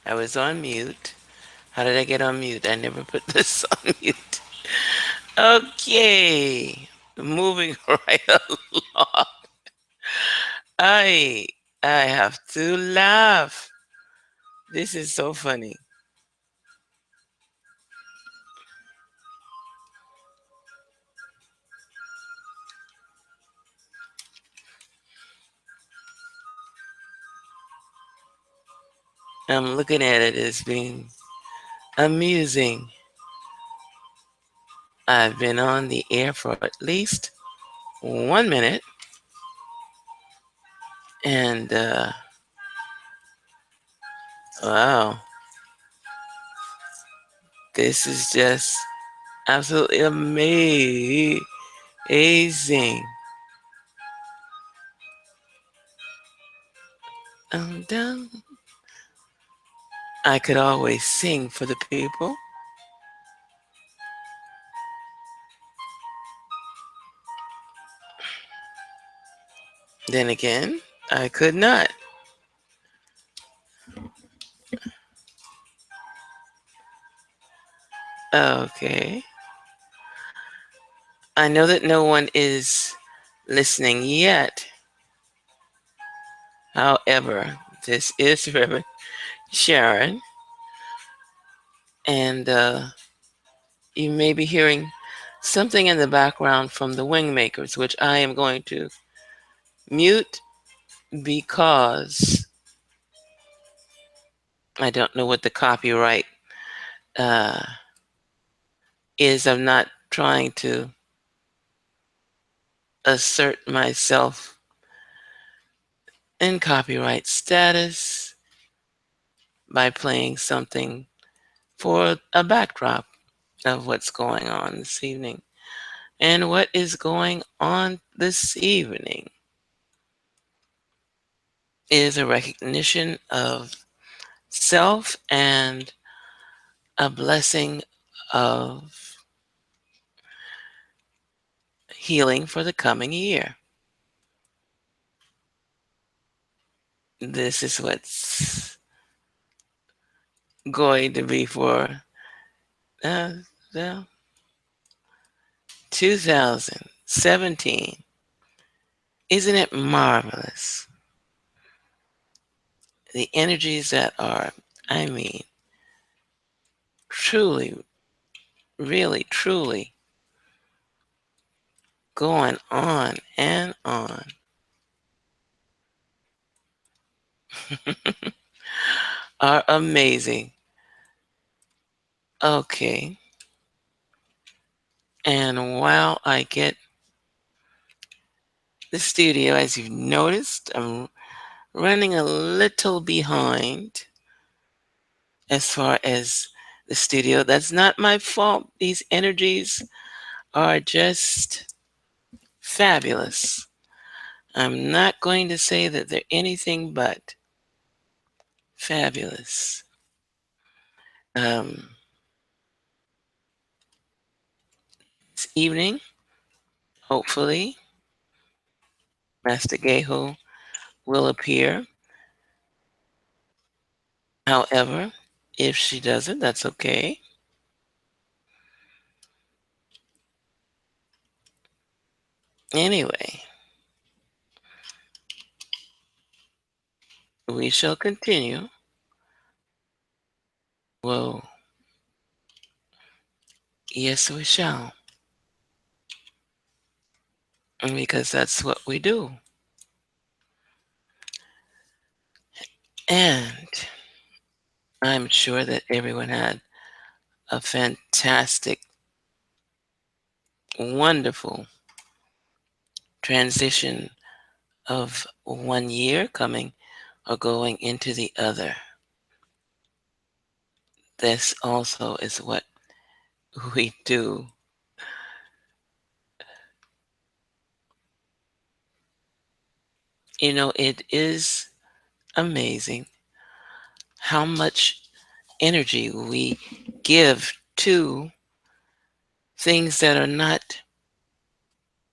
I was on mute. How did I get on mute? I never put this on mute. Okay, moving right along. I I have to laugh. This is so funny. I'm looking at it as being amusing. I've been on the air for at least 1 minute, and wow, this is just absolutely amazing. Dum. I could always sing for the people. Then again, I could not. Okay. I know that no one is listening yet. However, this is Reverend Sharon, and you may be hearing something in the background from the Wingmakers, which I am going to mute because I don't know what the copyright uh, is. I'm not trying to assert myself in copyright status by playing something for a backdrop of what's going on this evening. And what is going on this evening is a recognition of self and a blessing of healing for the coming year. This is what's going to be for uh, well, 2017. Isn't it marvelous? The energies that are, I mean, truly, really, truly going on and on. Are amazing. Okay. And while I get the studio, as you've noticed, I'm running a little behind as far as the studio. That's not my fault. These energies are just fabulous. I'm not going to say that they're anything but fabulous. Um, this evening, hopefully, Master Geho will appear. However, if she doesn't, that's okay. Anyway, we shall continue. Whoa. Yes, we shall. Because that's what we do. And I'm sure that everyone had a fantastic, wonderful transition of 1 year coming or going into the other. This also is what we do. You know, it is amazing how much energy we give to things that are not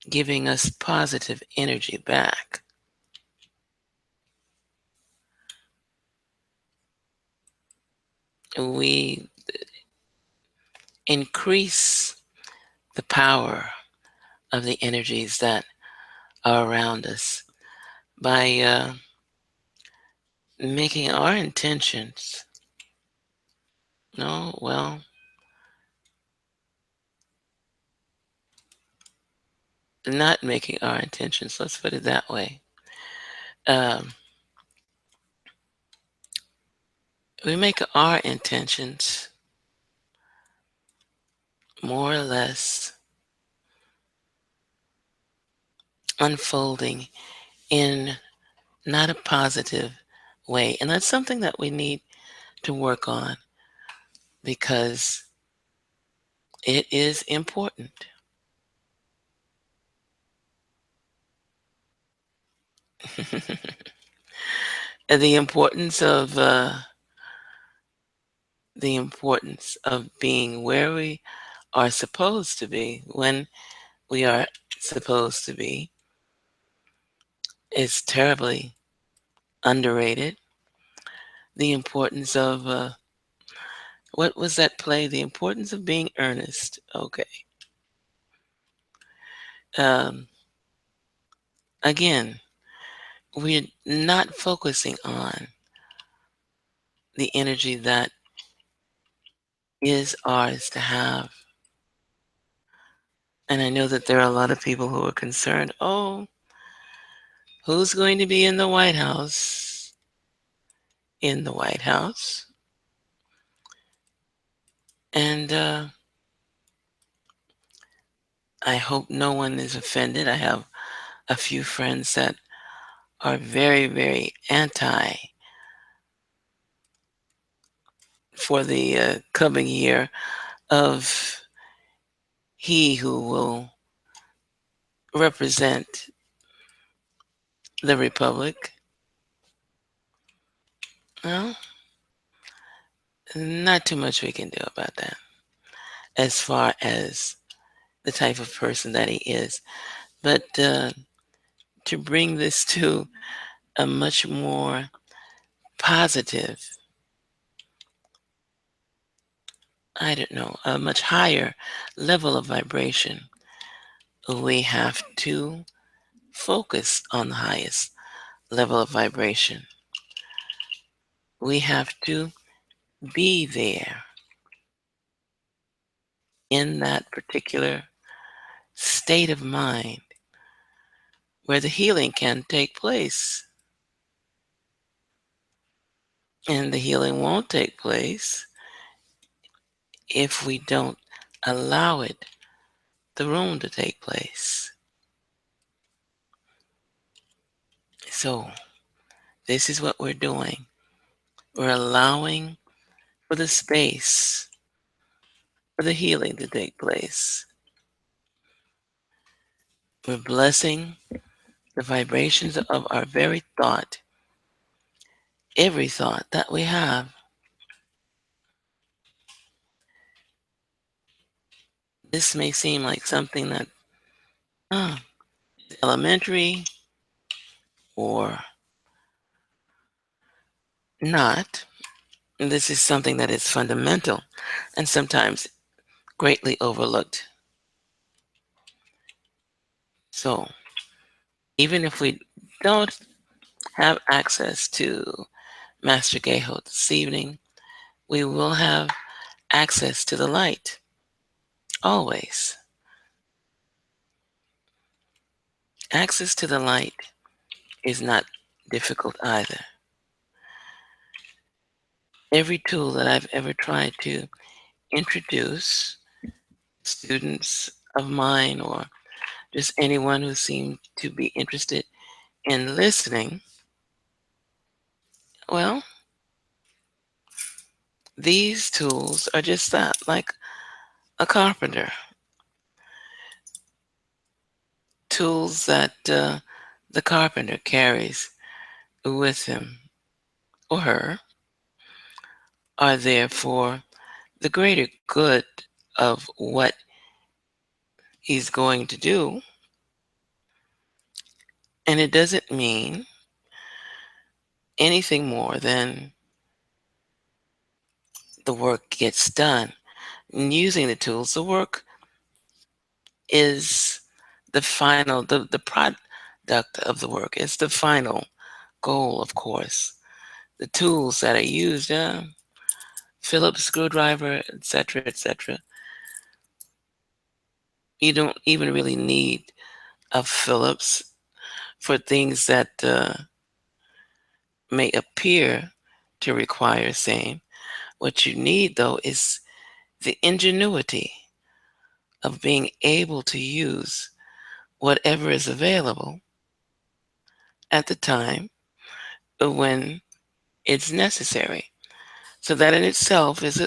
giving us positive energy back. we increase the power of the energies that are around us by making our intentions. No, well, not making our intentions. Let's put it that way. Um, we make our intentions more or less unfolding in not a positive way. And that's something that we need to work on because it is important. And the importance of being where we are supposed to be when we are supposed to be is terribly underrated. The importance of what was that play? The importance of being earnest. Okay. Um, Again, we're not focusing on the energy that is ours to have. And I know that there are a lot of people who are concerned. Oh, who's going to be in the White House? In the White House. And I hope no one is offended. I have a few friends that are very, very anti for the coming year of he who will represent the Republic. Well, not too much we can do about that as far as the type of person that he is. But to bring this to a much more positive, I don't know, a much higher level of vibration, we have to focus on the highest level of vibration. We have to be there in that particular state of mind where the healing can take place. And the healing won't take place if we don't allow it, the room to take place. So, this is what we're doing. We're allowing for the space for the healing to take place. We're blessing the vibrations of our very thought, every thought that we have. This may seem like something that uh, is elementary or not. This is something that is fundamental and sometimes greatly overlooked. So, even if we don't have access to Master Geho this evening, we will have access to the light. Always. Access to the light is not difficult either. Every tool that I've ever tried to introduce students of mine or just anyone who seemed to be interested in listening, well, these tools are just that, like a carpenter. Tools that the carpenter carries with him or her are there for the greater good of what he's going to do. And it doesn't mean anything more than the work gets done. And using the tools, the work is the product of the work. It's the final goal, of course. The tools that are used, Phillips screwdriver, etc., etc. You don't even really need a Phillips for things that may appear to require same. What you need, though, is the ingenuity of being able to use whatever is available at the time when it's necessary. So that in itself is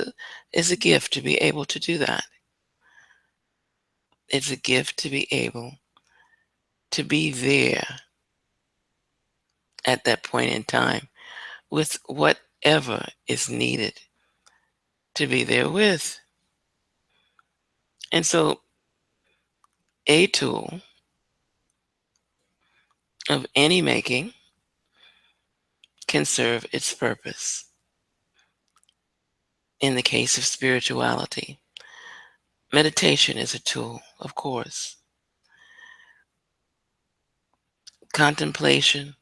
a gift to be able to do that. It's a gift to be able to be there at that point in time with whatever is needed to be there with. And so a tool of any making can serve its purpose. In the case of spirituality, meditation is a tool, of course. Contemplation,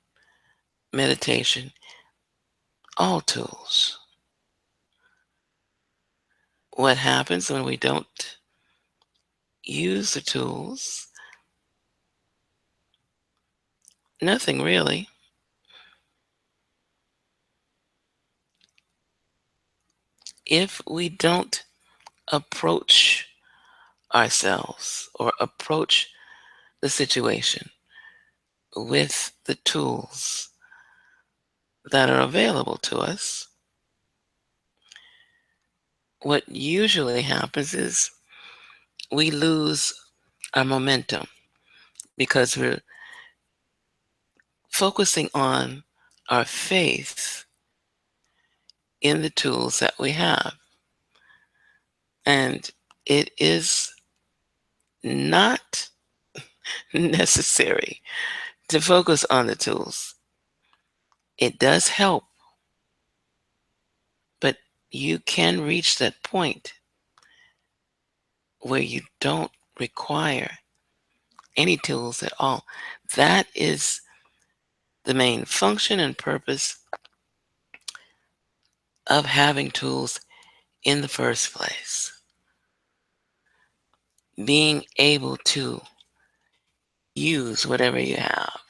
meditation, all tools. What happens when we don't use the tools? Nothing really. If we don't approach ourselves or approach the situation with the tools that are available to us, what usually happens is we lose our momentum because we're focusing on our faith in the tools that we have. And it is not necessary to focus on the tools. It does help, but you can reach that point where you don't require any tools at all. That is the main function and purpose of having tools in the first place. Being able to use whatever you have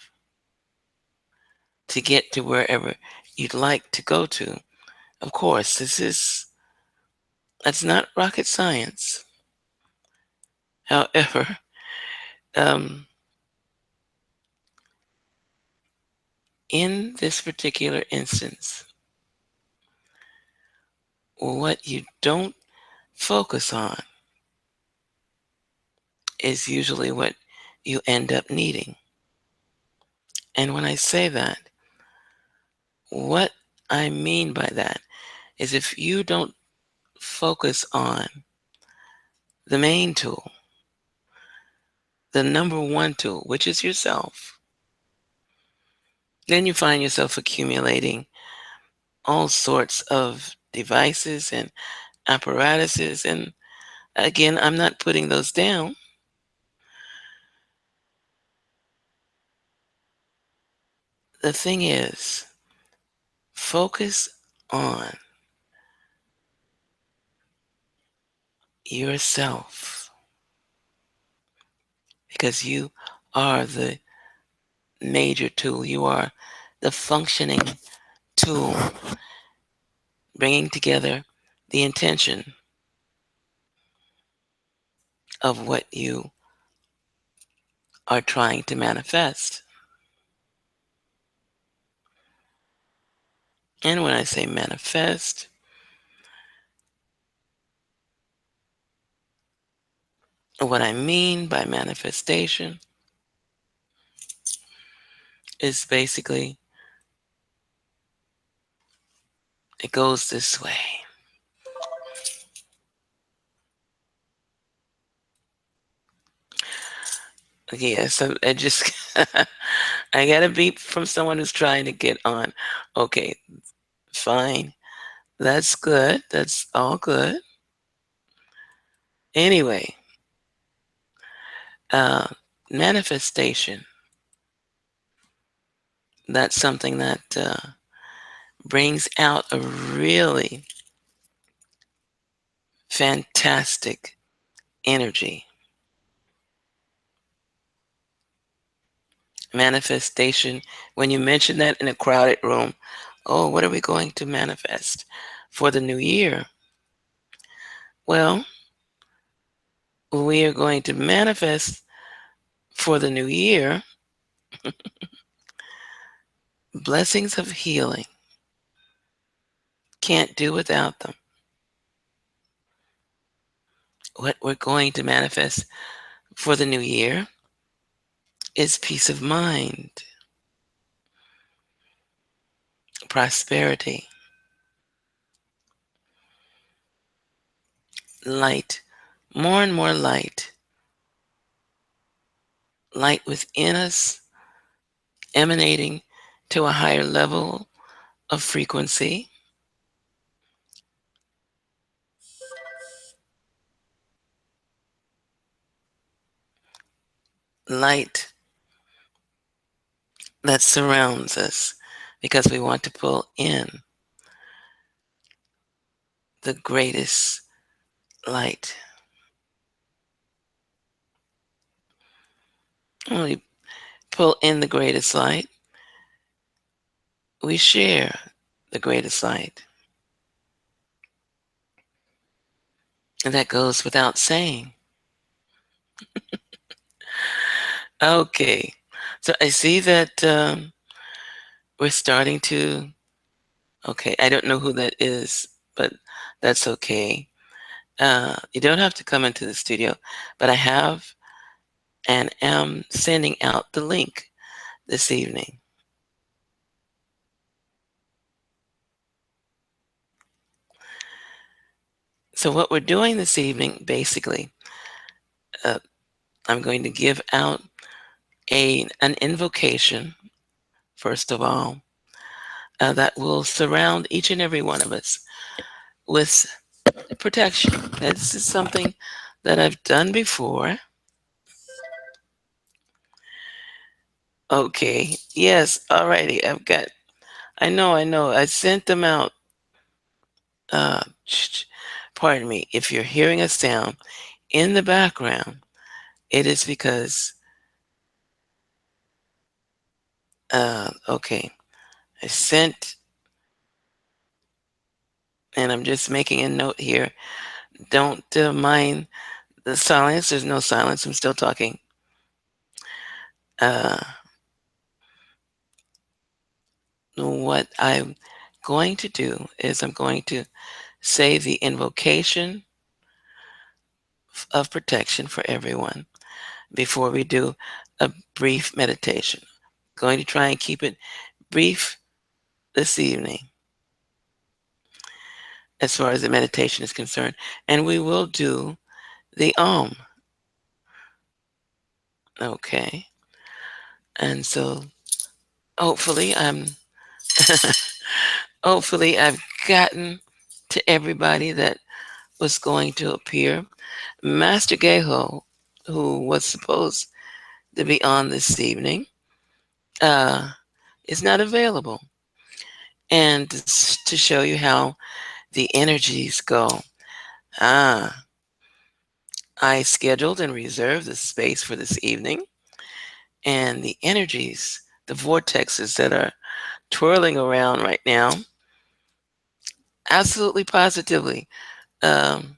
to get to wherever you'd like to go to. Of course, that's not rocket science. However, um, in this particular instance, what you don't focus on is usually what you end up needing. And when I say that, what I mean by that is if you don't focus on the main tool, the number one tool, which is yourself, then you find yourself accumulating all sorts of devices and apparatuses. And again, I'm not putting those down. The thing is, focus on yourself because you are the major tool. You are the functioning tool, bringing together the intention of what you are trying to manifest. And when I say manifest, what I mean by manifestation is basically it goes this way. Yes, I just I got a beep from someone who's trying to get on. Okay, fine. That's good. That's all good. Anyway, uh, manifestation. That's something that brings out a really fantastic energy. Manifestation. When you mention that in a crowded room, oh, what are we going to manifest for the new year? Well, we are going to manifest for the new year blessings of healing. Can't do without them. What we're going to manifest for the new year is peace of mind, prosperity, light, more and more light, light within us, emanating to a higher level of frequency, light that surrounds us because we want to pull in the greatest light. When we pull in the greatest light, we share the greatest light. And that goes without saying. Okay. So I see that we're starting to. Okay, I don't know who that is, but that's okay. You don't have to come into the studio, but I have and am sending out the link this evening. So, what we're doing this evening, basically, uh, I'm going to give out an invocation, first of all, that will surround each and every one of us with protection. This is something that I've done before. Okay, yes, alrighty, I know, I sent them out. Uh, Pardon me, if you're hearing a sound in the background, it is because, okay, I sent, and I'm just making a note here. Don't mind the silence. There's no silence. I'm still talking. Uh, what I'm going to do is I'm going to say the invocation of protection for everyone before we do a brief meditation. Going to try and keep it brief this evening as far as the meditation is concerned. And we will do the Om. Okay. And so hopefully hopefully I've gotten to everybody that was going to appear. Master Geho, who was supposed to be on this evening, uh, is not available. And to show you how the energies go, ah, I scheduled and reserved the space for this evening, and the energies, the vortexes that are twirling around right now, absolutely positively um,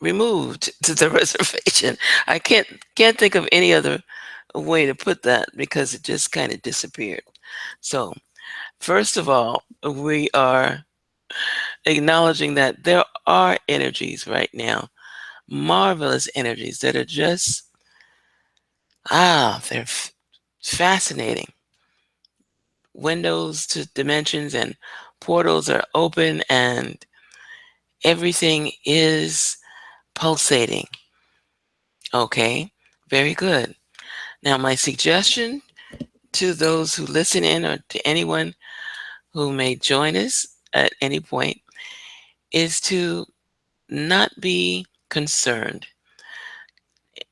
removed to the reservation. I can't think of any other way to put that because it just kind of disappeared. So, first of all, we are acknowledging that there are energies right now, marvelous energies that are just they're fascinating. Windows to dimensions and portals are open, and everything is pulsating. Okay, very good. Now, my suggestion to those who listen in or to anyone who may join us at any point is to not be concerned.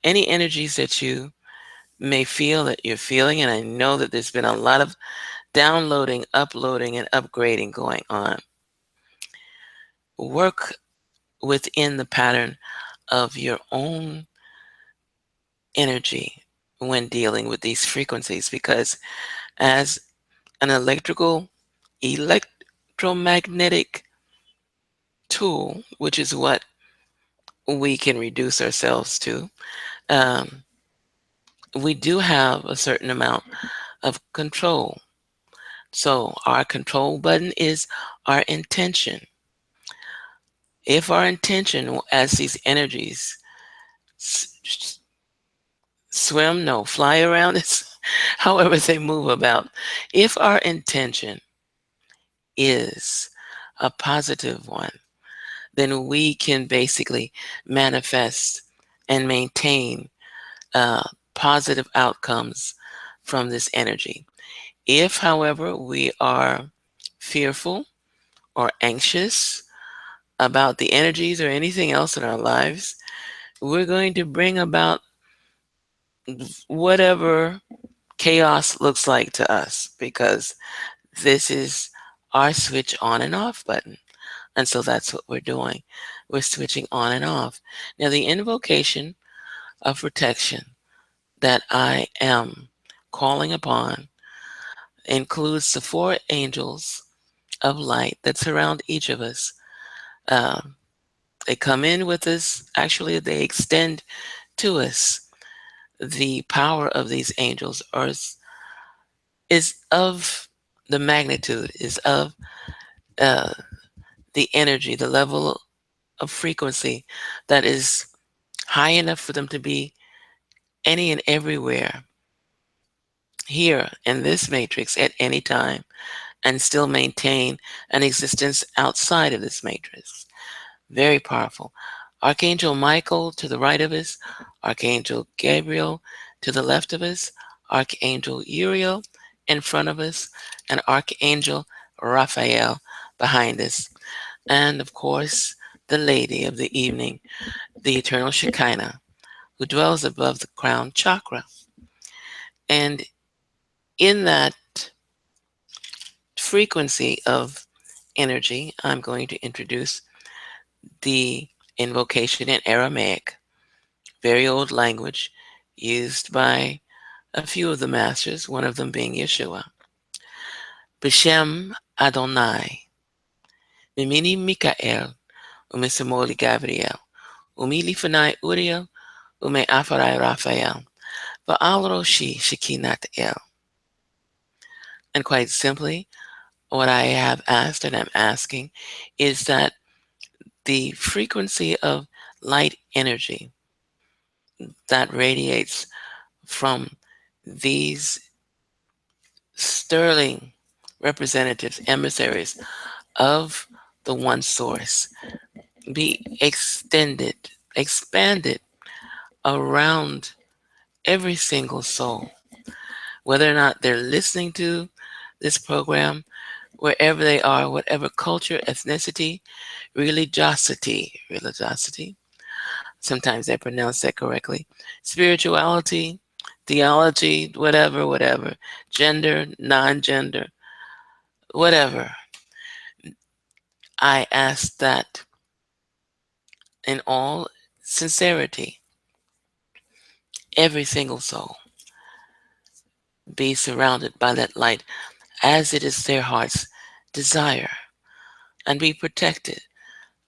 Any energies that you may feel that you're feeling, and I know that there's been a lot of downloading, uploading, and upgrading going on. Work within the pattern of your own energy when dealing with these frequencies because as an electromagnetic tool, which is what we can reduce ourselves to, um, we do have a certain amount of control. So our control button is our intention. If our intention, as these energies s- swim, no, fly around us, however they move about, if our intention is a positive one, then we can basically manifest and maintain uh, positive outcomes from this energy. If, however, we are fearful or anxious about the energies or anything else in our lives, we're going to bring about whatever chaos looks like to us because this is our switch on and off button. And so that's what we're doing. We're switching on and off. Now, the invocation of protection that I am calling upon includes the four angels of light that surround each of us. Um, they come in with us, actually, they extend to us. The power of these angels is of the magnitude, is of uh, the energy, the level of frequency that is high enough for them to be any and everywhere here in this matrix at any time and still maintain an existence outside of this matrix. Very powerful. Archangel Michael to the right of us, Archangel Gabriel to the left of us, Archangel Uriel in front of us, and Archangel Raphael behind us. And of course, the lady of the evening, the eternal Shekinah, who dwells above the crown chakra. And in that frequency of energy, I'm going to introduce the invocation in Aramaic, very old language used by a few of the masters, one of them being Yeshua. B'Shem Adonai, Mimini Mikael, Umisamoli Gabriel, Umili Fanai Uriel, Ume Afarai Raphael, Va'al Roshi Shekinat El. And quite simply, what I have asked and I'm asking is that the frequency of light energy that radiates from these sterling representatives, emissaries of the one source be extended, expanded around every single soul, whether or not they're listening to this program, wherever they are, whatever culture, ethnicity, religiosity, sometimes I pronounce that correctly, spirituality, theology, whatever, gender, non gender, whatever. I ask that in all sincerity, every single soul be surrounded by that light as it is their heart's desire and be protected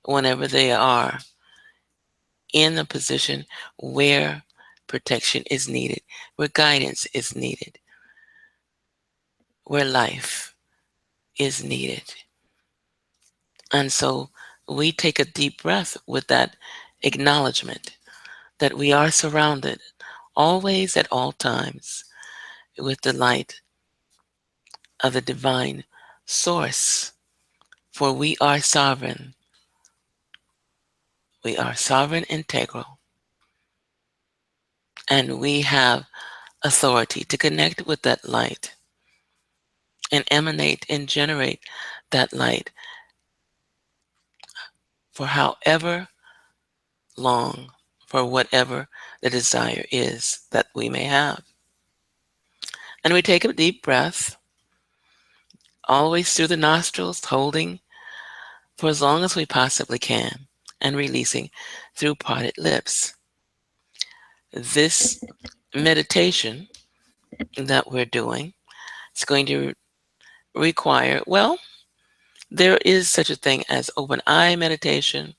whenever they are in a position where protection is needed, where guidance is needed, where life is needed. And so we take a deep breath with that acknowledgement that we are surrounded always at all times with the light of the divine source. For we are sovereign. We are sovereign integral. And we have authority to connect with that light and emanate and generate that light for however long, for whatever the desire is that we may have. And we take a deep breath, always through the nostrils, holding for as long as we possibly can, and releasing through parted lips. This meditation that we're doing is going to require, well, there is such a thing as open eye meditation,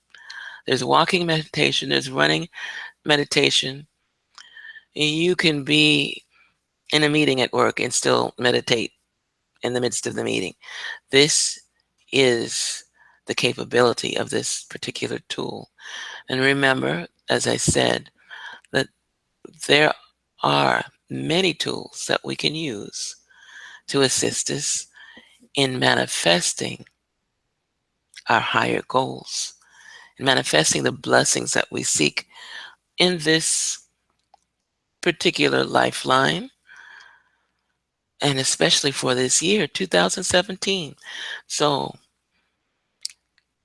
there's walking meditation, there's running meditation. You can be in a meeting at work and still meditate in the midst of the meeting. This is the capability of this particular tool. And remember, as I said, that there are many tools that we can use to assist us in manifesting our higher goals, in manifesting the blessings that we seek in this particular lifeline, and especially for this year, 2017. So,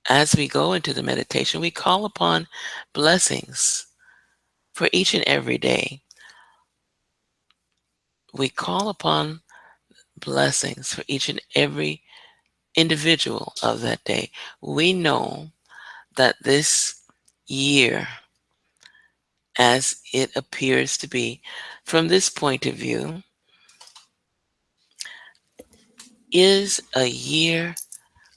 as we go into the meditation, we call upon blessings for each and every day. We call upon blessings for each and every individual of that day. We know that this year, as it appears to be from this point of view, is a year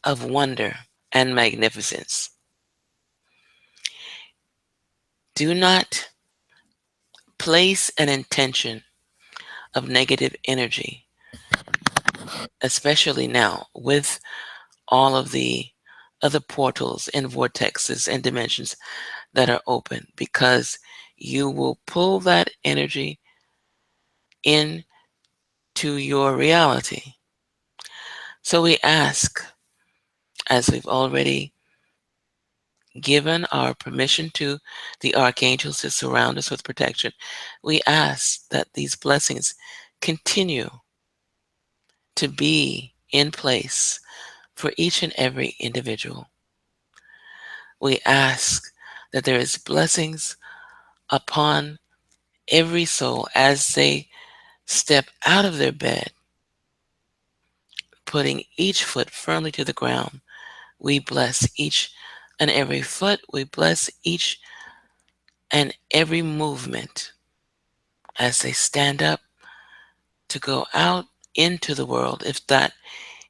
of wonder and magnificence. Do not place an intention of negative energy, especially now with all of the other portals and vortexes and dimensions that are open, because you will pull that energy into your reality. So we ask, as we've already given our permission to the archangels to surround us with protection, we ask that these blessings continue to be in place for each and every individual. We ask that there is blessings upon every soul as they step out of their bed, putting each foot firmly to the ground. We bless each and every foot. We bless each and every movement as they stand up to go out into the world, if that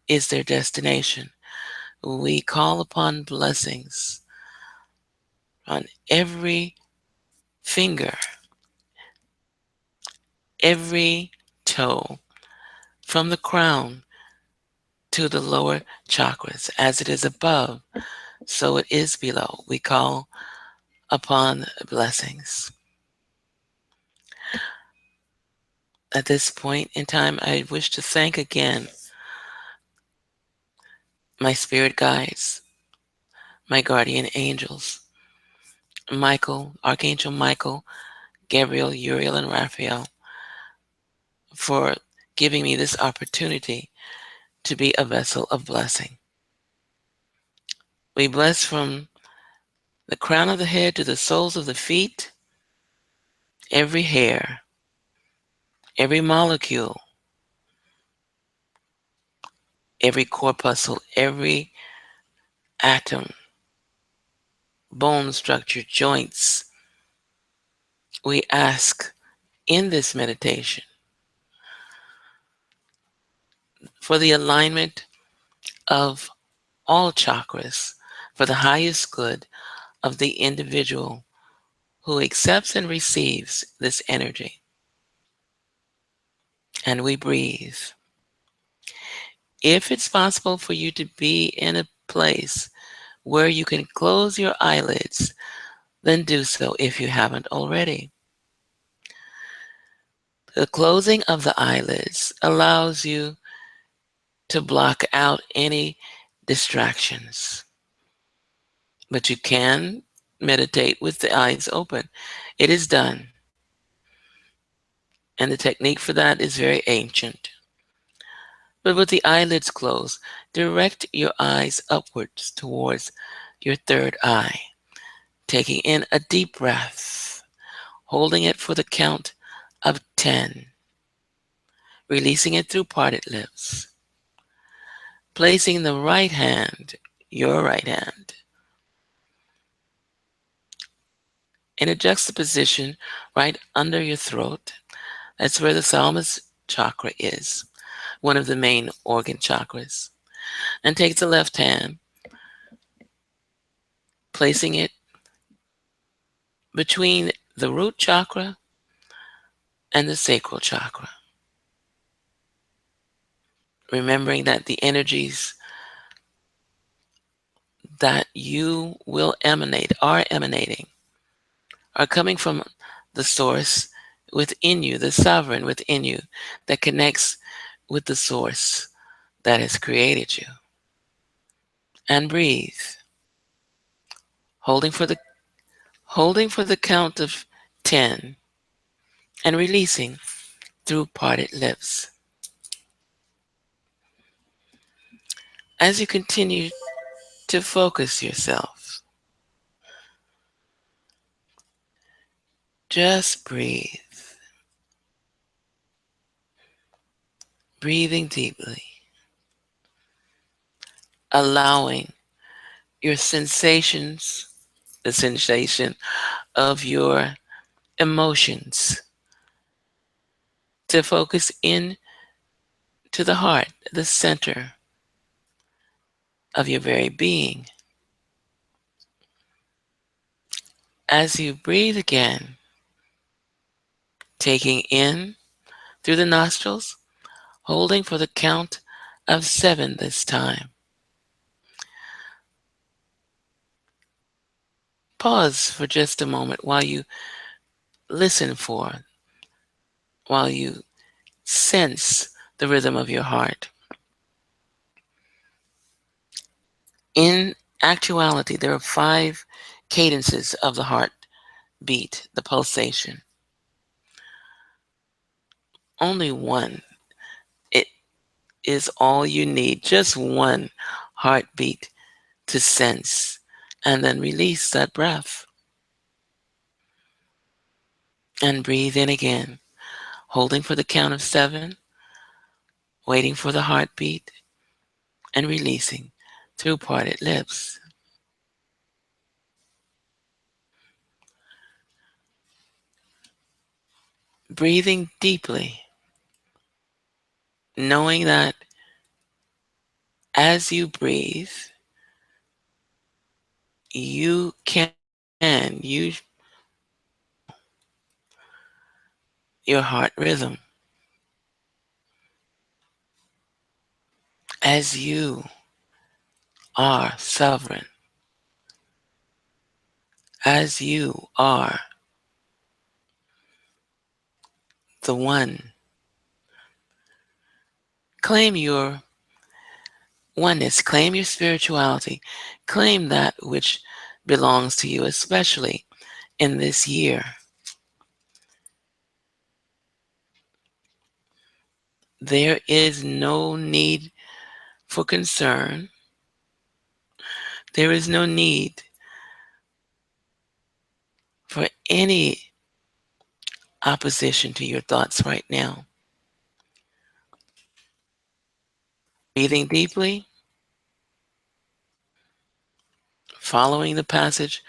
is their destination. We call upon blessings on every finger, every toe, from the crown to the lower chakras. As it is above, so it is below. We call upon blessings. At this point in time, I wish to thank again my spirit guides, my guardian angels, Michael, Archangel Michael, Gabriel, Uriel, and Raphael, for giving me this opportunity to be a vessel of blessing. We bless from the crown of the head to the soles of the feet, every hair, every molecule, every corpuscle, every atom, bone structure, joints. We ask in this meditation for the alignment of all chakras for the highest good of the individual who accepts and receives this energy. And we breathe. If it's possible for you to be in a place where you can close your eyelids, then do so if you haven't already. The closing of the eyelids allows you to block out any distractions. But you can meditate with the eyes open. It is done. And the technique for that is very ancient. But with the eyelids closed, direct your eyes upwards towards your third eye, taking in a deep breath, holding it for the count of 10, releasing it through parted lips, placing the right hand, your right hand, in a juxtaposition right under your throat. That's where the thalamus chakra is, one of the main organ chakras. And take the left hand, placing it between the root chakra and the sacral chakra. Remembering that the energies that you will emanate, are emanating, are coming from the source within you, the sovereign within you, that connects with the source that has created you. And breathe, holding for the count of 10 and releasing through parted lips. As you continue to focus yourself, just breathe, breathing deeply, allowing your sensations, the sensation of your emotions, to focus in to the heart, the center of your very being. As you breathe again, taking in through the nostrils, holding for the count of 7 this time. Pause for just a moment while you listen for, while you sense the rhythm of your heart. In actuality, there are 5 cadences of the heartbeat, the pulsation. Only one. It is all you need, just one heartbeat to sense, and then release that breath. And breathe in again, holding for the count of 7, waiting for the heartbeat, and releasing through parted lips. Breathing deeply, knowing that as you breathe, you can use your heart rhythm as you are sovereign, as you are the one. Claim your oneness, claim your spirituality, claim that which belongs to you, especially in this year. There is no need for concern. There is no need for any opposition to your thoughts right now. Breathing deeply, following the passage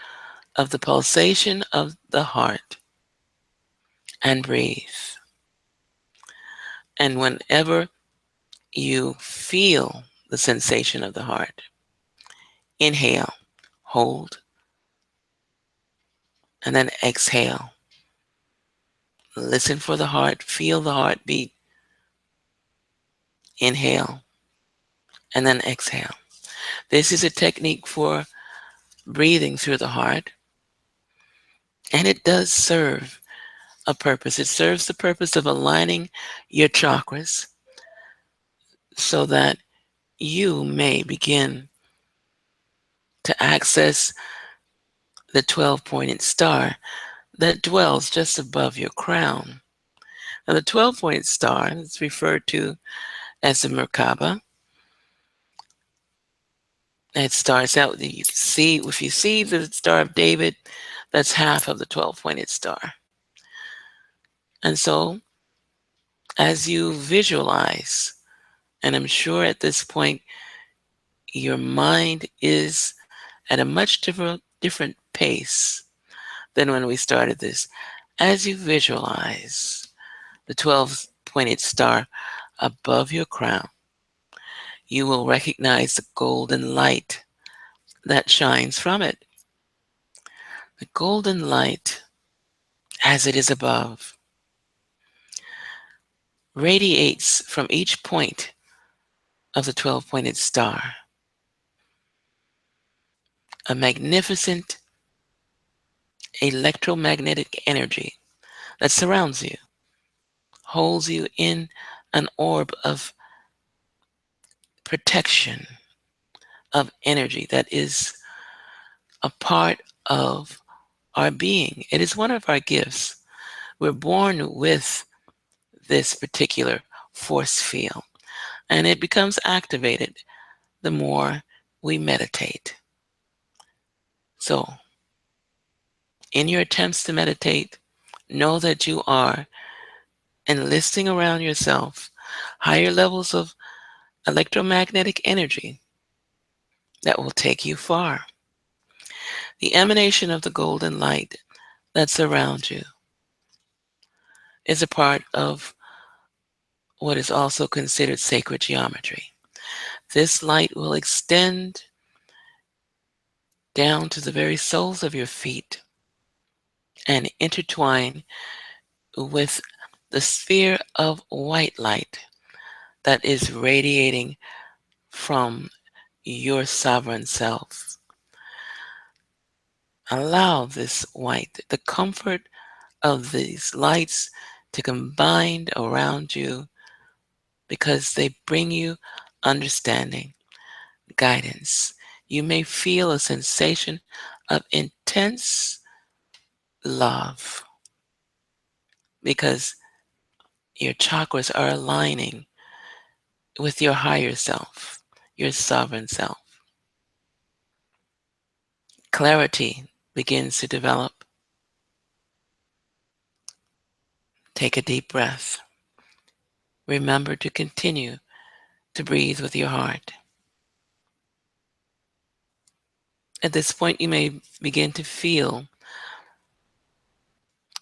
of the pulsation of the heart, and breathe. And whenever you feel the sensation of the heart, inhale, hold, and then exhale. Listen for the heart, feel the heartbeat. Inhale, and then exhale. This is a technique for breathing through the heart, and it does serve a purpose. It serves the purpose of aligning your chakras so that you may begin to access the 12-pointed star that dwells just above your crown. Now, the 12-pointed star is referred to as the Merkaba, It starts out, you see, if you see the Star of David, that's half of the 12 pointed star. And so, as you visualize, and I'm sure at this point your mind is at a much different pace than when we started this. As you visualize the 12 pointed star above your crown, you will recognize the golden light that shines from it. The golden light, as it is above, radiates from each point of the 12 pointed star a magnificent electromagnetic energy that surrounds you, holds you in an orb of protection, of energy that is a part of our being. It is one of our gifts. We're born with this particular force field, and it becomes activated the more we meditate. So, in your attempts to meditate, know that you are enlisting around yourself higher levels of electromagnetic energy that will take you far. The emanation of the golden light that's around you is a part of what is also considered sacred geometry. This light will extend down to the very soles of your feet and intertwine with the sphere of white light that is radiating from your sovereign self. Allow this white, the comfort of these lights to combine around you because they bring you understanding, guidance. You may feel a sensation of intense love because your chakras are aligning with your higher self, your sovereign self. Clarity begins to develop. Take a deep breath. Remember to continue to breathe with your heart. At this point, you may begin to feel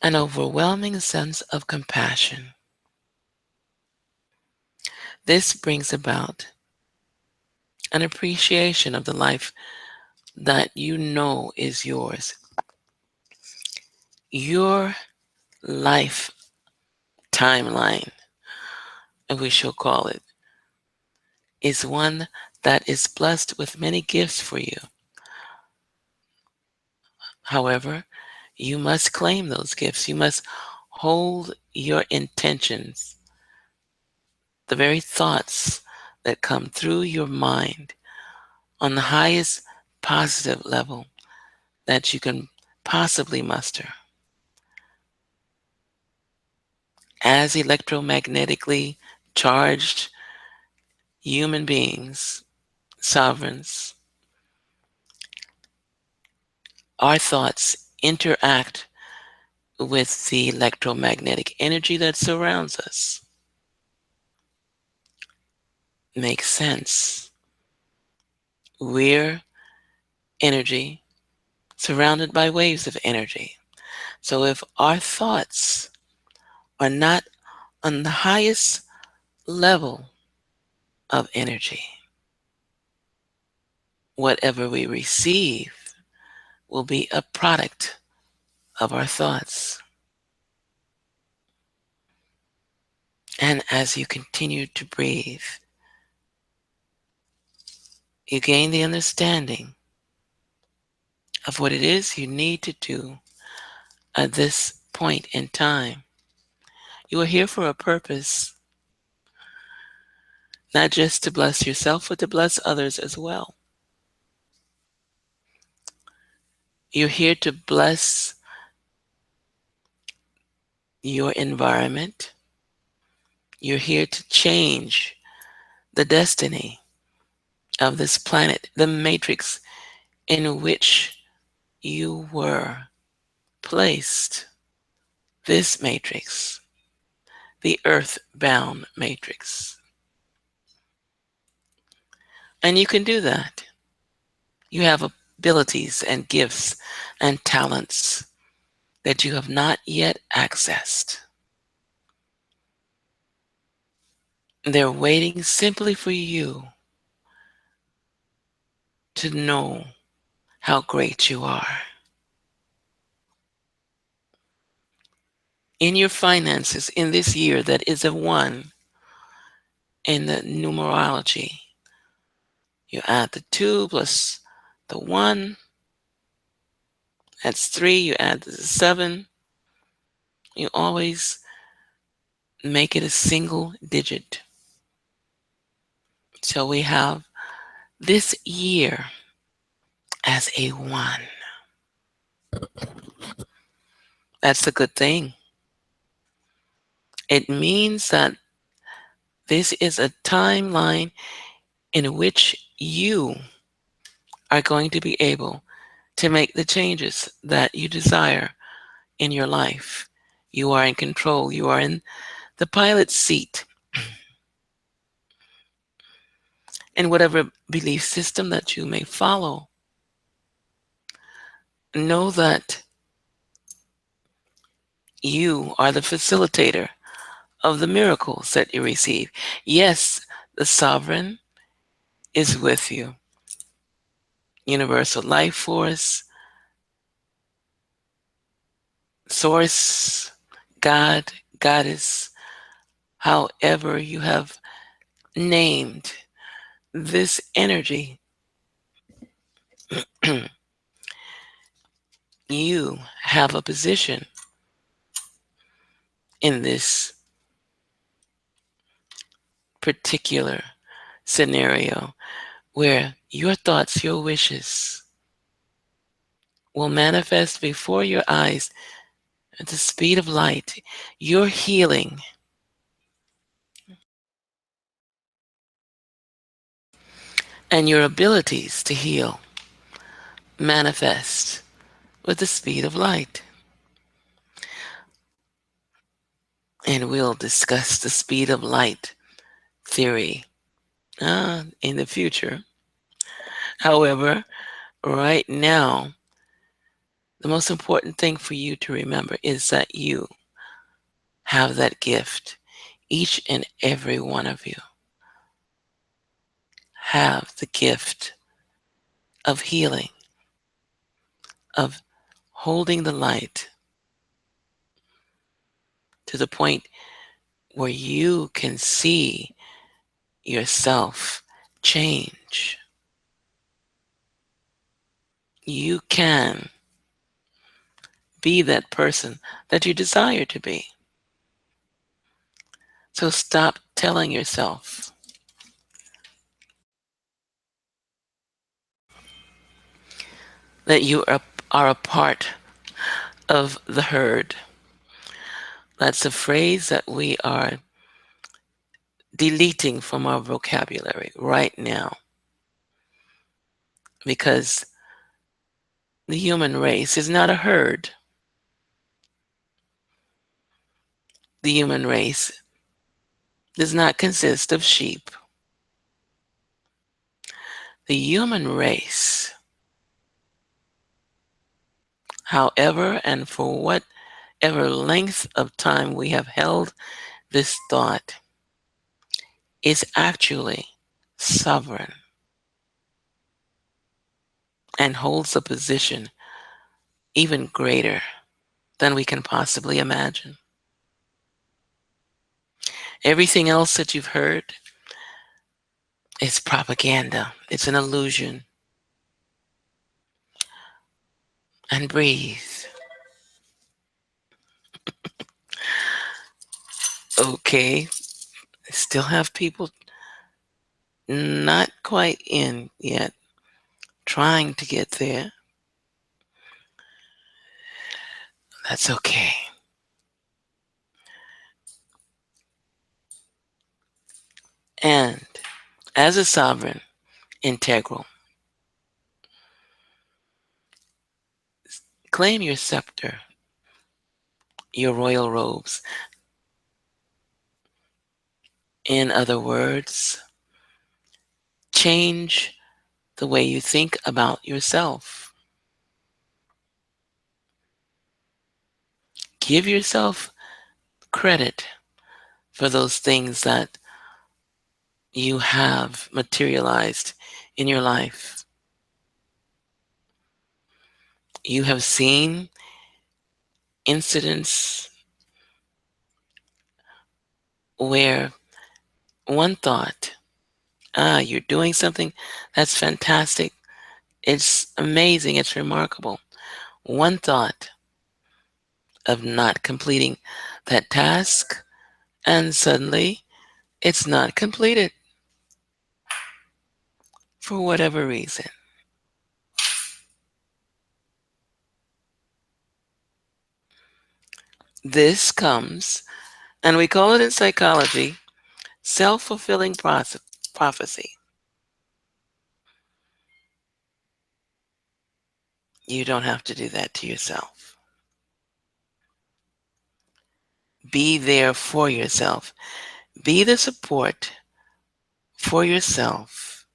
an overwhelming sense of compassion. This brings about an appreciation of the life that you know is yours. Your life timeline, we shall call it, is one that is blessed with many gifts for you. However, you must claim those gifts. You must hold your intentions, the very thoughts that come through your mind, on the highest positive level that you can possibly muster. As electromagnetically charged human beings, sovereigns, our thoughts interact with the electromagnetic energy that surrounds us. Makes sense. We're energy surrounded by waves of energy. So if our thoughts are not on the highest level of energy, whatever we receive will be a product of our thoughts. And as you continue to breathe, you gain the understanding of what it is you need to do at this point in time. You are here for a purpose, not just to bless yourself, but to bless others as well. You're here to bless your environment. You're here to change the destiny of this planet, the matrix in which you were placed. This matrix, the earth-bound matrix. And you can do that. You have abilities and gifts and talents that you have not yet accessed. They're waiting simply for you to know how great you are. In your finances in this year that is a one in the numerology, you add the 2 plus the 1, that's 3, you add the 7, you always make it a single digit. So we have this year as a 1. That's a good thing. It means that this is a timeline in which you are going to be able to make the changes that you desire in your life. You are in control. You are in the pilot seat. And whatever belief system that you may follow, know that you are the facilitator of the miracles that you receive. Yes, the sovereign is with you. Universal life force, source, God, goddess, however you have named this energy, you have a position in this particular scenario where your thoughts, your wishes will manifest before your eyes at the speed of light. Your healing and your abilities to heal manifest with the speed of light. And we'll discuss the speed of light theory in the future. However, right now, the most important thing for you to remember is that you have that gift. Each and every one of you have the gift of healing, of holding the light to the point where you can see yourself change. You can be that person that you desire to be. So stop telling yourself that you are a part of the herd. That's a phrase that we are deleting from our vocabulary right now because the human race is not a herd. The human race does not consist of sheep. The human race, however and for whatever length of time we have held this thought, is actually sovereign and holds a position even greater than we can possibly imagine. Everything else that you've heard is propaganda. It's an illusion. And breathe. Okay, I still have people not quite in yet, trying to get there. That's okay. And as a sovereign, integral. Claim your scepter, your royal robes. In other words, change the way you think about yourself. Give yourself credit for those things that you have materialized in your life. You have seen incidents where one thought, you're doing something that's fantastic, it's amazing, it's remarkable. One thought of not completing that task, and suddenly it's not completed for whatever reason. This comes, and we call it in psychology, self fulfilling prophecy. You don't have to do that to yourself. Be there for yourself. Be the support for yourself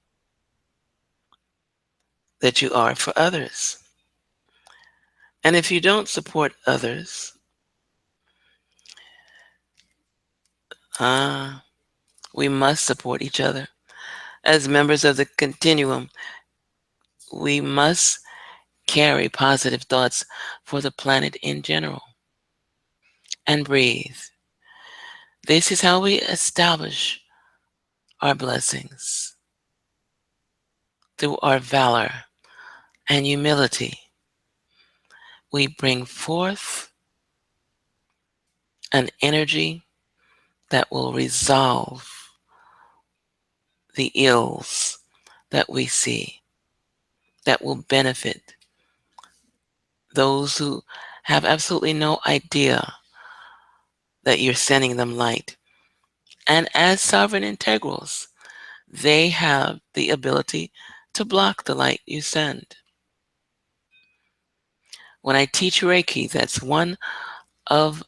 that you are for others. And if you don't support others, uh, we must support each other. As members of the continuum, we must carry positive thoughts for the planet in general. And breathe. This is how we establish our blessings through our valor and humility. We bring forth an energy that will resolve the ills that we see, that will benefit those who have absolutely no idea that you're sending them light. And as sovereign integrals, they have the ability to block the light you send. When I teach Reiki, that's one of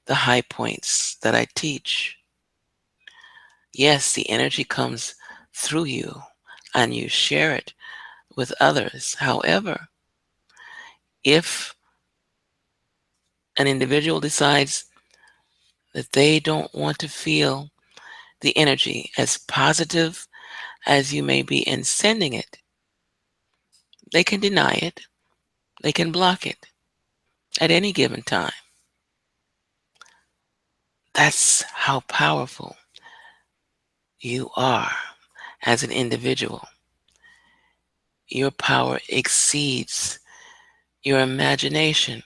the high points that I teach. Yes, the energy comes through you and you share it with others. However, if an individual decides that they don't want to feel the energy as positive as you may be in sending it, they can deny it, they can block it at any given time. That's how powerful you are as an individual. Your power exceeds your imagination.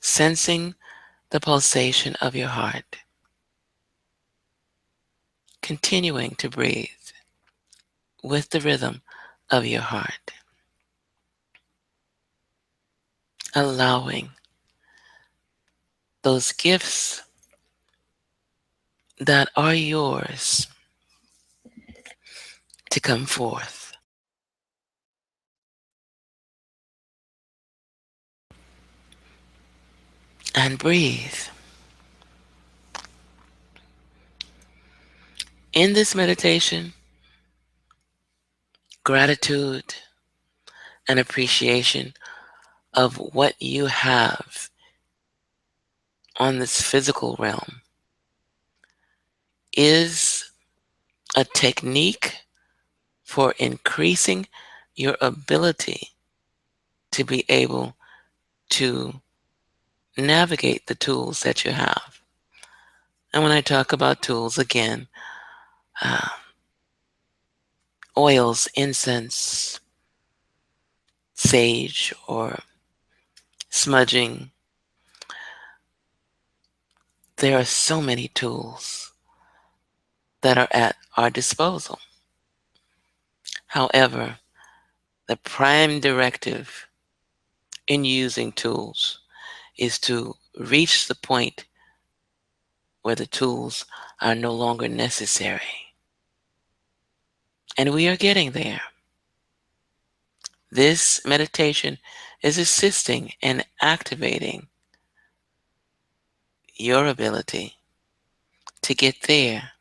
Sensing the pulsation of your heart, continuing to breathe with the rhythm of your heart, allowing those gifts that are yours to come forth. And breathe. In this meditation, gratitude and appreciation of what you have on this physical realm is a technique for increasing your ability to be able to navigate the tools that you have. And when I talk about tools, again, uh, oils, incense, sage, or smudging, there are so many tools that are at our disposal. However, the prime directive in using tools is to reach the point where the tools are no longer necessary. And we are getting there. This meditation is assisting and activating your ability to get there,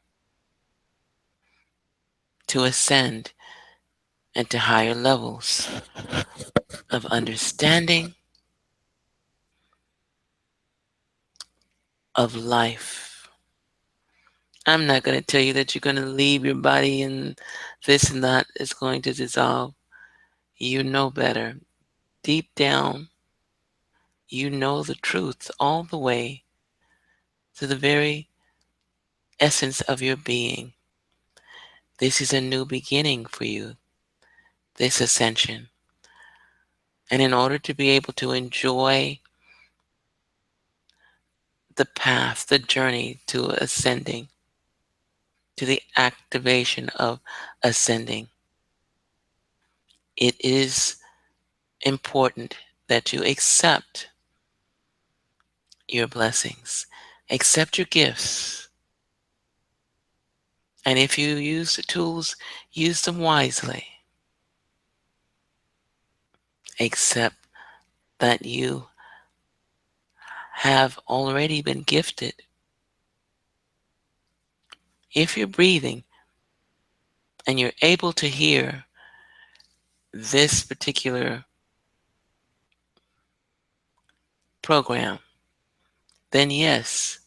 to ascend into higher levels of understanding of life. I'm not going to tell you that you're going to leave your body and this and that is going to dissolve. You know better. Deep down, you know the truth all the way to the very essence of your being. This is a new beginning for you, this ascension. And in order to be able to enjoy the path, the journey to ascending, to the activation of ascending, it is important that you accept your blessings, accept your gifts. And if you use the tools, use them wisely. Accept that you have already been gifted. If you're breathing and you're able to hear this particular program, then yes,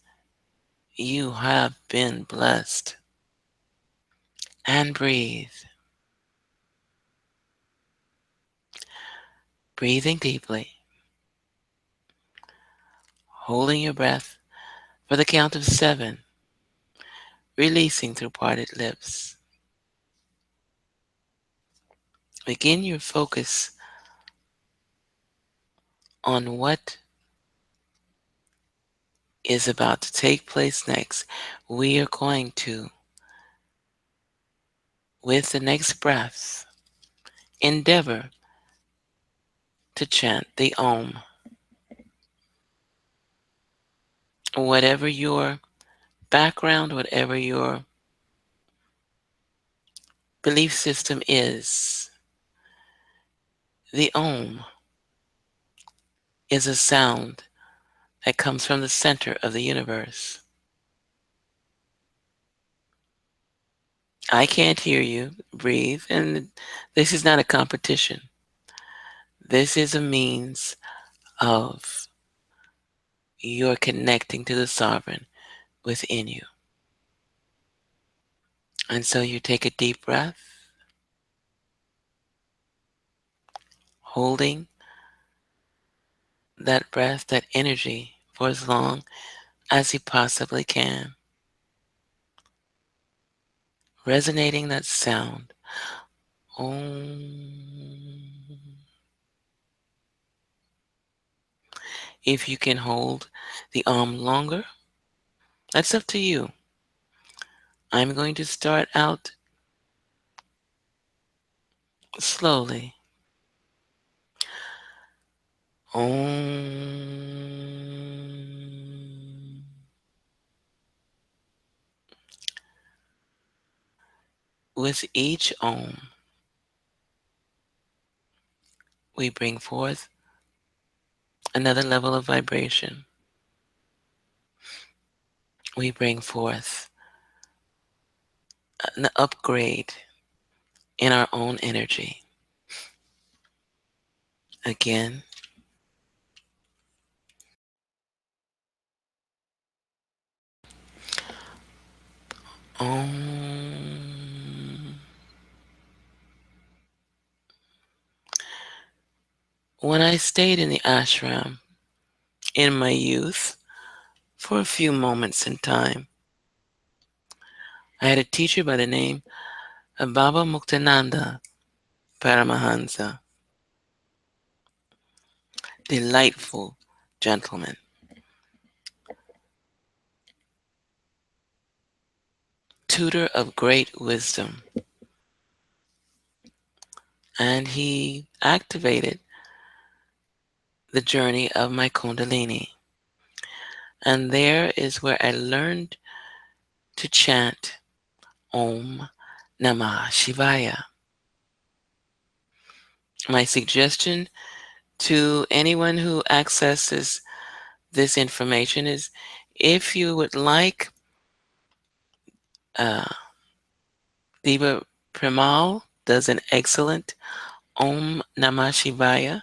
you have been blessed. And breathe. Breathing deeply, holding your breath for the count of 7, releasing through parted lips. Begin your focus on what is about to take place next. We are going to, with the next breath, endeavor to chant the Om. Whatever your background, whatever your belief system is, the Om is a sound that comes from the center of the universe. I can't hear you. Breathe. And this is not a competition. This is a means of your connecting to the sovereign within you. And so you take a deep breath, holding that breath, that energy, for as long as you possibly can. Resonating that sound. Om. If you can hold the Om longer, that's up to you. I'm going to start out slowly. Om. With each Om, we bring forth another level of vibration. We bring forth an upgrade in our own energy. Again, Om. When I stayed in the ashram in my youth for a few moments in time, I had a teacher by the name of Baba Muktananda Paramahansa, delightful gentleman. Tutor of great wisdom. And he activated the journey of my Kundalini. And there is where I learned to chant Om Namah Shivaya. My suggestion to anyone who accesses this information is, if you would like, uh, Deva Premal does an excellent Om Namah Shivaya.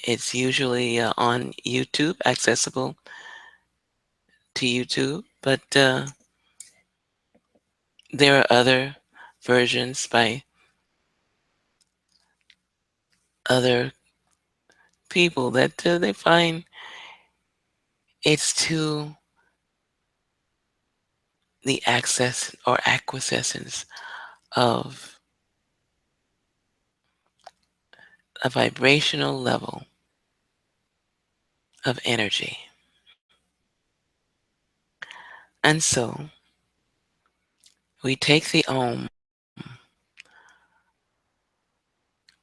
It's usually on YouTube, accessible to YouTube, but there are other versions by other people that they find it's to the access or acquiescence of a vibrational level of energy. And so we take the Om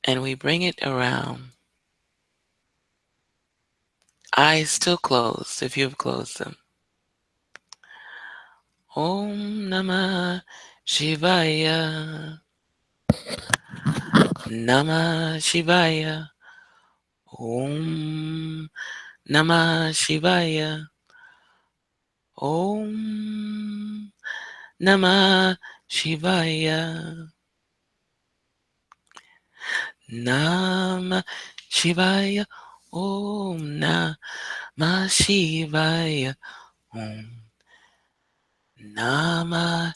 and we bring it around. Eyes still closed if you've closed them. Om Namah Shivaya. Namah Shivaya. Om Namah Shivaya. Om Namah Shivaya. Namah Shivaya. Om Namah Shivaya. Om Namah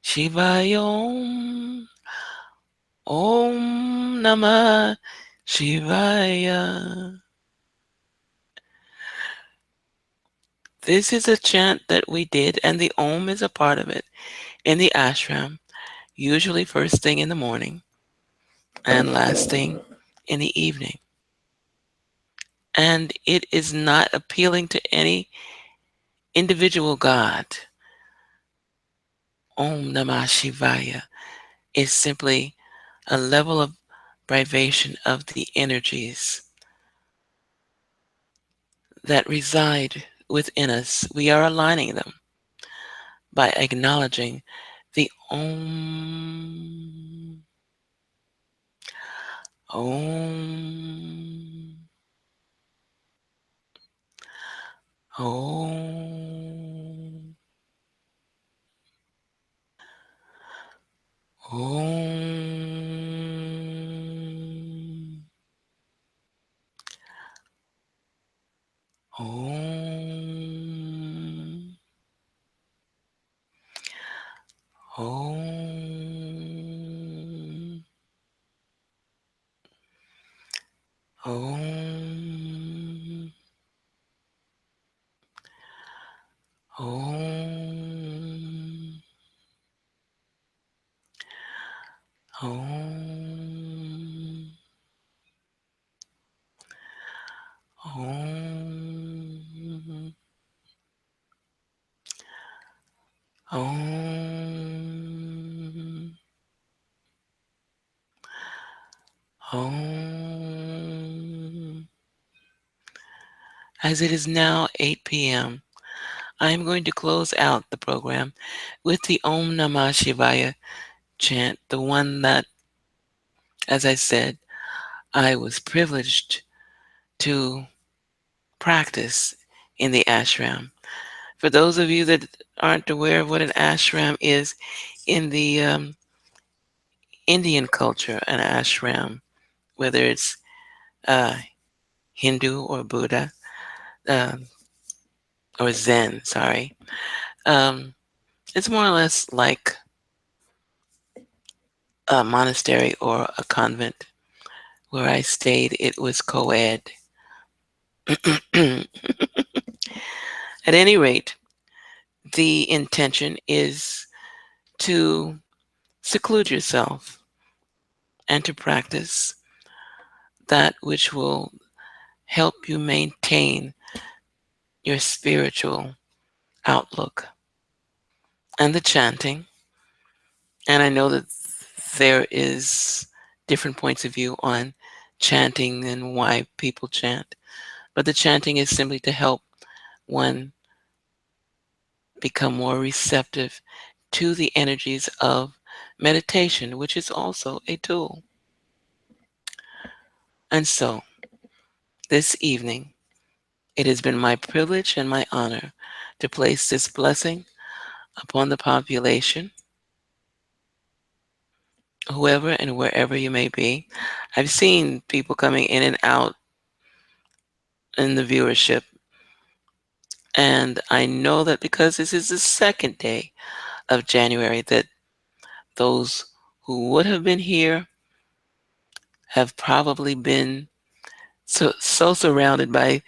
Shivaya. Om Namah Shivaya. This is a chant that we did, and the Om is a part of it in the ashram, usually first thing in the morning and last thing in the evening. And it is not appealing to any individual god. Om Namah Shivaya is simply a level of vibration of the energies that reside within us. We are aligning them by acknowledging the Om, Om, Om, Om, Om, Om, Om, Om, Om, Om, Om, Om. As it is now 8 p.m., I am going to close out the program with the Om Namah Shivaya chant, the one that, as I said, I was privileged to practice in the ashram. For those of you that aren't aware of what an ashram is, in the Indian culture, an ashram, whether it's uh, Hindu or Buddha, uh, or Zen, sorry, um, it's more or less like a monastery or a convent. Where I stayed, it was co ed. At any rate, the intention is to seclude yourself and to practice that which will help you maintain your spiritual outlook. And the chanting, and I know that there is different points of view on chanting and why people chant. But the chanting is simply to help one become more receptive to the energies of meditation, which is also a tool. And so, this evening, it has been my privilege and my honor to place this blessing upon the population, whoever and wherever you may be. I've seen people coming in and out in the viewership, and I know that because this is the second day of January, that those who would have been here have probably been so surrounded by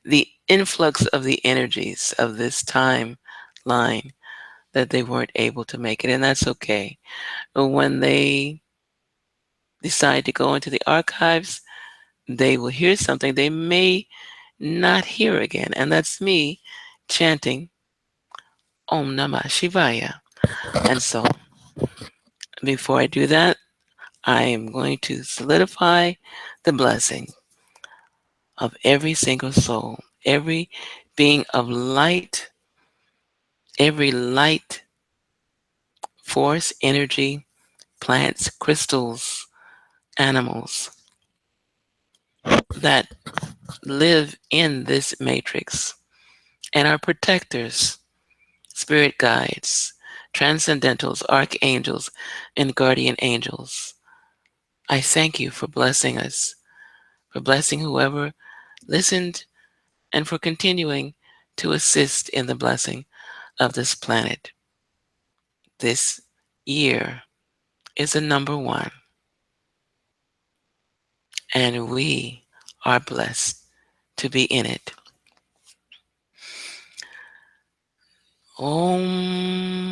the influx of the energies of this timeline that they weren't able to make it, and that's okay. But when they decide to go into the archives, they will hear something they may not hear again, and that's me chanting Om Namah Shivaya. And so, before I do that, I am going to solidify the blessing of every single soul, every being of light, every light force, energy, plants, crystals, animals that live in this matrix and are protectors, spirit guides, transcendentals, archangels, and guardian angels. I thank you for blessing us, for blessing whoever listened, and for continuing to assist in the blessing of this planet. This year is a number one, and we are blessed to be in it. Om.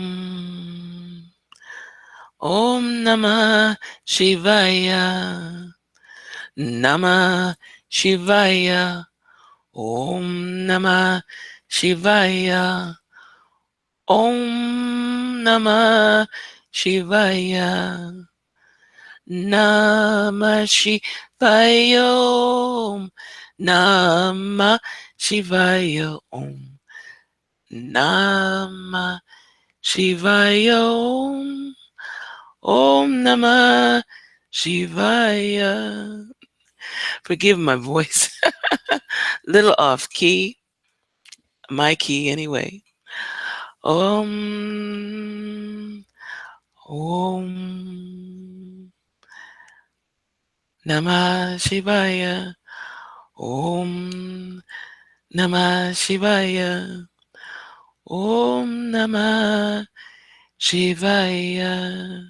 Om Namah Shivaya. Namah Shivaya. Om Namah Shivaya. Om Namah Shivaya. Namah Shivaya. Om Namah Shivaya. Om Namah Shivaya. Om Namah Shivaya. Forgive my voice. Little off key. My key anyway. Om. Om Namah Shivaya. Om Namah Shivaya. Om Namah Shivaya.